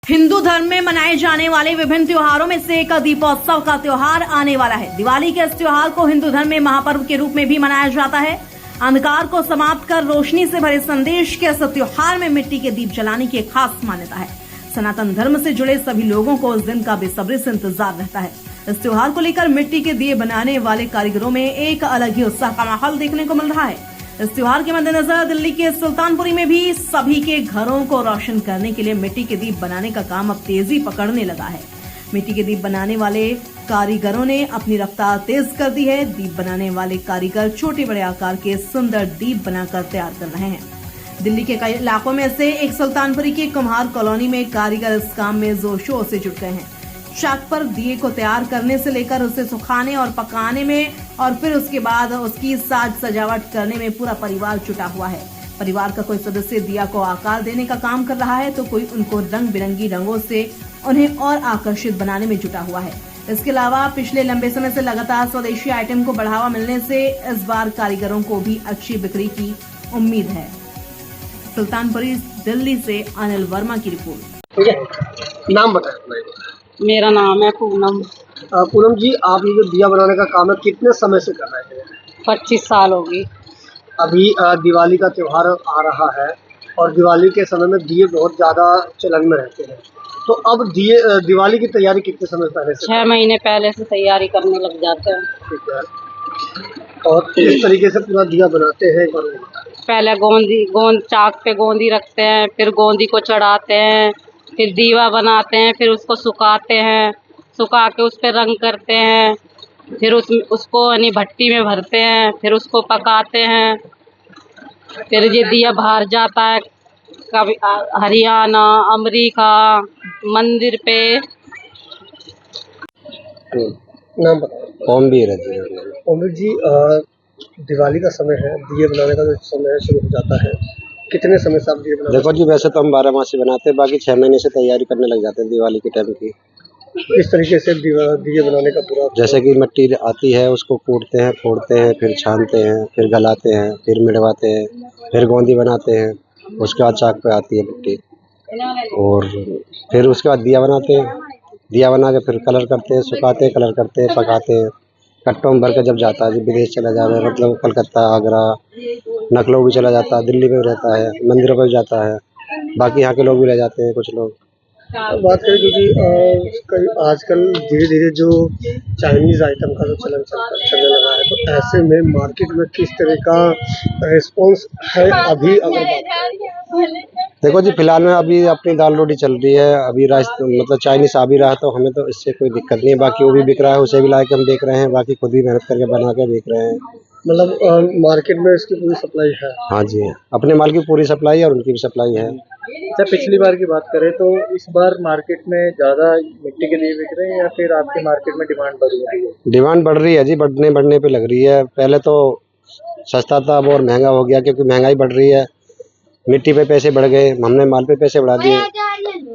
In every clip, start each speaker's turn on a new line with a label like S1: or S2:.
S1: हिंदू धर्म में मनाए जाने वाले विभिन्न त्योहारों में से एक दीपोत्सव का त्योहार आने वाला है। दिवाली के इस त्योहार को हिंदू धर्म में महापर्व के रूप में भी मनाया जाता है। अंधकार को समाप्त कर रोशनी से भरे संदेश के इस त्योहार में मिट्टी के दीप जलाने की एक खास मान्यता है। सनातन धर्म से जुड़े सभी लोगों को उस दिन का बेसब्री से इंतजार रहता है। इस त्योहार को लेकर मिट्टी के दिए बनाने वाले कारीगरों में एक अलग ही उत्साह का माहौल देखने को मिल रहा है। इस त्योहार के मद्देनजर दिल्ली के सुल्तानपुरी में भी सभी के घरों को रोशन करने के लिए मिट्टी के दीप बनाने का काम अब तेजी पकड़ने लगा है। मिट्टी के दीप बनाने वाले कारीगरों ने अपनी रफ्तार तेज कर दी है। दीप बनाने वाले कारीगर छोटे बड़े आकार के सुंदर दीप बनाकर तैयार कर रहे हैं। दिल्ली के कई इलाकों में से एक सुल्तानपुरी की कुम्हार कॉलोनी में कारीगर इस काम में जोर शोर से जुट गए हैं। चाक पर दिए को तैयार करने से लेकर उसे सुखाने और पकाने में और फिर उसके बाद उसकी साज सजावट करने में पूरा परिवार जुटा हुआ है। परिवार का कोई सदस्य दिया को आकार देने का काम कर रहा है तो कोई उनको रंग बिरंगी रंगों से उन्हें और आकर्षित बनाने में जुटा हुआ है। इसके अलावा पिछले लंबे समय से लगातार स्वदेशी आइटम को बढ़ावा मिलने से इस बार कारीगरों को भी अच्छी बिक्री की उम्मीद है। सुल्तानपुरी दिल्ली से अनिल वर्मा की रिपोर्ट।
S2: नाम बताएं।
S3: मेरा नाम है पूनम।
S2: पूनम जी, आप ये जो दिया बनाने का काम है कितने समय से कर रहे हैं?
S3: 25 साल होगी।
S2: अभी दिवाली का त्योहार आ रहा है और दिवाली के समय में दिए बहुत ज़्यादा चलन में रहते हैं, तो अब दिवाली की तैयारी कितने समय पहले से?
S3: 6 महीने पहले से तैयारी करने लग जाते हैं।
S2: ठीक है। और किस तरीके से पूरा दिया बनाते हैं?
S3: पहले गोंद चाक पे गोंदी रखते हैं, फिर गोंदी को चढ़ाते हैं, फिर दीवा बनाते हैं, फिर उसको सुखाते हैं, सुखा के उस पर रंग करते हैं, फिर उसको भट्टी में भरते हैं, फिर उसको पकाते हैं, फिर ये दिया बाहर जाता है कभी हरियाणा, अमेरिका, मंदिर पे।
S2: नाम बताओ।
S4: ओमवीर है जी।
S2: ओमवीर जी, दिवाली का समय है, दिए बनाने का जो समय शुरू हो जाता है, कितने समय से आप दिए बनाते हैं?
S4: देखो जी, वैसे तो हम 12 मासी बनाते हैं, बाकी 6 महीने से तैयारी करने लग जाते हैं दिवाली के टाइम की।
S2: इस तरीके से दिए बनाने का पूरा,
S4: जैसे कि मिट्टी आती है उसको कूटते हैं, फोड़ते हैं, फिर छानते हैं, फिर गलाते हैं, फिर मिड़वाते हैं, फिर गोंदी बनाते हैं, उसके बाद चाक पे आती है मिट्टी और फिर उसके बाद दिया बनाते हैं। दिया बना के फिर कलर करते हैं, सुखाते हैं, कलर करते हैं, पकाते हैं। कट्टों में भर के जब जाता है, जब विदेश चला जाता है, मतलब कलकत्ता, आगरा, लखनऊ भी चला जाता है, दिल्ली में भी रहता है, मंदिरों पर भी जाता है, बाकी यहाँ के लोग भी ले जाते हैं कुछ लोग।
S2: बात करें क्योंकि आजकल धीरे धीरे जो चाइनीज़ आइटम का जो चलन चलने लगा है, तो ऐसे में मार्केट में किस तरह का रिस्पॉन्स है अभी? अगर
S4: देखो जी, फिलहाल में अभी अपनी दाल रोटी चल रही है। अभी मतलब चाइनीज आ भी रहा है तो हमें तो इससे कोई दिक्कत नहीं है। बाकी वो भी बिक रहा है, उसे भी ला के हम देख रहे हैं, बाकी खुद भी मेहनत करके बना के बेच रहे हैं।
S2: मतलब मार्केट में इसकी पूरी सप्लाई है?
S4: हाँ जी, अपने माल की पूरी सप्लाई है और उनकी भी सप्लाई है।
S2: अच्छा, पिछली बार की बात करें तो इस बार मार्केट में ज़्यादा मिट्टी के दिए बिक रहे हैं या फिर आपके मार्केट में डिमांड बढ़ रही है?
S4: डिमांड बढ़ रही है जी, बढ़ने पे लग रही है। पहले तो सस्ता था, अब और महंगा हो गया क्योंकि महंगाई बढ़ रही है। मिट्टी पे पैसे बढ़ गए, हमने माल पे पैसे बढ़ा दिए।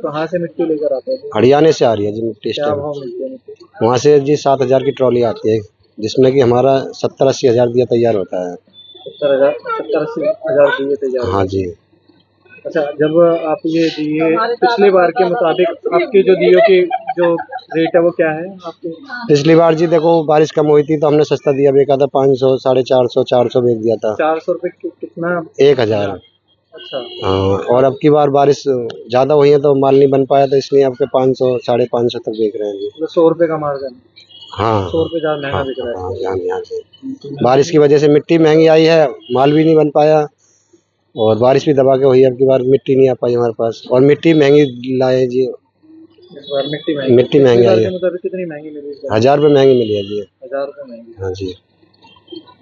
S2: कहाँ से मिट्टी लेकर आते हैं?
S4: हरियाणा से आ रही है जी मिट्टी।
S2: क्या भाव मिलती है मिट्टी?
S4: वहाँ से जी 7,000 की ट्रॉली आती है, जिसमें कि हमारा 70-80 हज़ार दिया तैयार होता है।
S2: 70-80 हज़ार दिए तैयार?
S4: हाँ जी।
S2: अच्छा, जब आप ये दिए पिछली बार के मुताबिक आपके जो दियों की जो रेट है वो क्या है आपके?
S4: पिछली बार जी देखो बारिश कम हुई थी तो हमने सस्ता दिया बेचा था, 500, 450, 400 बेच दिया था।
S2: 400 रुपये कितना?
S4: 1,000।
S2: अच्छा।
S4: हाँ, और अब की बार बारिश ज़्यादा हुई है तो माल नहीं बन पाया, तो इसलिए आपके 500, 550 तक बेच रहे हैं जी।
S2: मतलब 100 रुपये का मार्जिन?
S4: हाँ,
S2: 100 रुपये ज़्यादा महंगा बिक रहा है।
S4: हाँ, यहाँ से बारिश की वजह से मिट्टी महंगी आई है, माल भी नहीं बन पाया और बारिश भी दबा के हुई। अब की बार मिट्टी नहीं आ पाई हमारे पास और मिट्टी महंगी लाए जी।
S2: इस बार मिट्टी
S4: महंगी आई है।
S2: कितनी महंगी मिली?
S4: 1,000 रुपये महंगी मिली है जी।
S2: 1000 रुपये महंगी?
S4: हाँ जी।